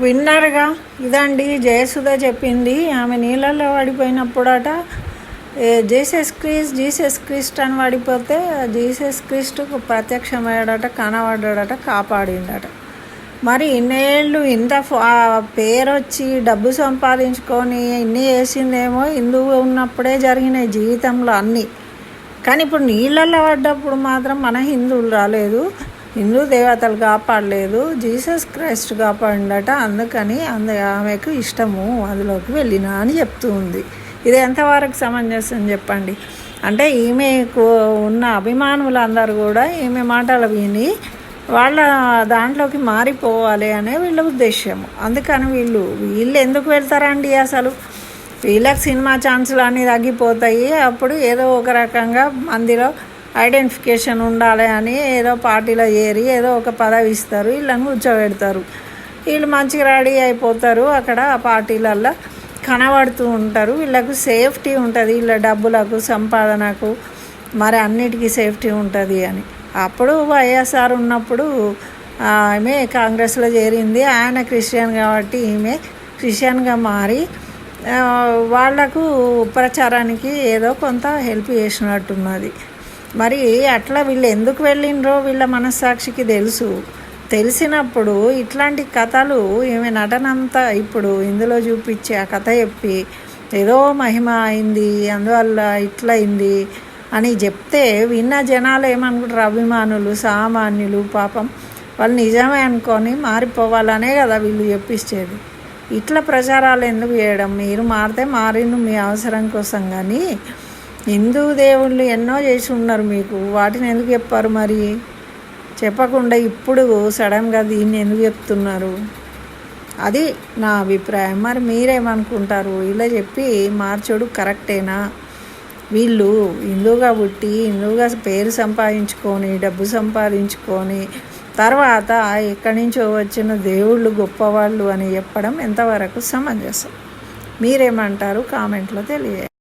విన్నారుగా, ఇదండి జయసుధ చెప్పింది. ఆమె నీళ్ళల్లో పడిపోయినప్పుడట జీసస్ క్రీస్ట్ అని పడిపోతే జీసస్ క్రీస్తుకు ప్రత్యక్షమయ్యాడట, కనబడ్డాడట, కాపాడిండట. మరి ఇన్నేళ్ళు ఇంత పేరు వచ్చి డబ్బు సంపాదించుకొని ఇన్ని చేసిందేమో హిందువు ఉన్నప్పుడే జరిగినాయి జీవితంలో అన్నీ. కానీ ఇప్పుడు నీళ్ళల్లో పడ్డప్పుడు మాత్రం మన హిందువులు రాలేదు, హిందూ దేవతలు కాపాడలేదు, జీసస్ క్రైస్ట్ కాపాడిండట. అందుకని ఆమెకు ఇష్టము అందులోకి వెళ్ళినా అని చెప్తూ ఉంది. ఇది ఎంతవరకు సమంజసం చెప్పండి? అంటే ఈమెకు ఉన్న అభిమానులందరూ కూడా ఈమె మాటలు విని వాళ్ళ దాంట్లోకి మారిపోవాలి అనే వీళ్ళ ఉద్దేశము. అందుకని వీళ్ళు ఎందుకు వెళ్తారండి? అసలు వీళ్ళకి సినిమా ఛాన్సులు అన్నీ తగ్గిపోతాయి. అప్పుడు ఏదో ఒక రకంగా మందిలో ఐడెంటిఫికేషన్ ఉండాలి అని ఏదో పార్టీలో చేరి ఏదో ఒక పదవి ఇస్తారు, వీళ్ళని కూర్చోబెడతారు. వీళ్ళు మంచిగా రెడీ అయిపోతారు, అక్కడ ఆ పార్టీలల్లో కనబడుతూ ఉంటారు. వీళ్ళకు సేఫ్టీ ఉంటుంది, వీళ్ళ డబ్బులకు, సంపాదనకు, మరి అన్నిటికీ సేఫ్టీ ఉంటుంది అని. అప్పుడు వైఎస్ఆర్ ఉన్నప్పుడు ఆమె కాంగ్రెస్లో చేరింది. ఆయన క్రిస్టియన్ కాబట్టి ఈమె క్రిస్టియన్గా మారి వాళ్లకు ప్రచారానికి ఏదో కొంత హెల్ప్ చేసినట్టున్నది. మరి అట్లా వీళ్ళు ఎందుకు వెళ్ళినరో వీళ్ళ మనస్సాక్షికి తెలుసు. తెలిసినప్పుడు ఇట్లాంటి కథలు ఈమె నటనంతా ఇప్పుడు ఇందులో చూపించి ఆ కథ చెప్పి ఏదో మహిమ అయింది అందువల్ల ఇట్లా అయింది అని చెప్తే విన్న జనాలు ఏమనుకుంటారు? అభిమానులు, సామాన్యులు పాపం వాళ్ళు నిజమే అనుకొని మారిపోవాలనే కదా వీళ్ళు చెప్పిచ్చేది. ఇట్లా ప్రచారాలు ఎందుకు చేయడం? మీరు మారితే మారిను మీ అవసరం కోసం, కానీ హిందూ దేవుళ్ళు ఎన్నో చేసి ఉన్నారు మీకు, వాటిని ఎందుకు చెప్పారు? మరి చెప్పకుండా ఇప్పుడు సడన్గా దీన్ని ఎందుకు చెప్తున్నారు? అది నా అభిప్రాయం. మరి మీరేమనుకుంటారు? ఇలా చెప్పి మార్చడు కరెక్టేనా? వీళ్ళు హిందూగా పుట్టి హిందూగా పేరు సంపాదించుకొని డబ్బు సంపాదించుకొని తర్వాత ఎక్కడి నుంచో వచ్చిన దేవుళ్ళు గొప్పవాళ్ళు అని చెప్పడం ఎంతవరకు సమంజసం? మీరేమంటారు? కామెంట్లో తెలియజేయండి.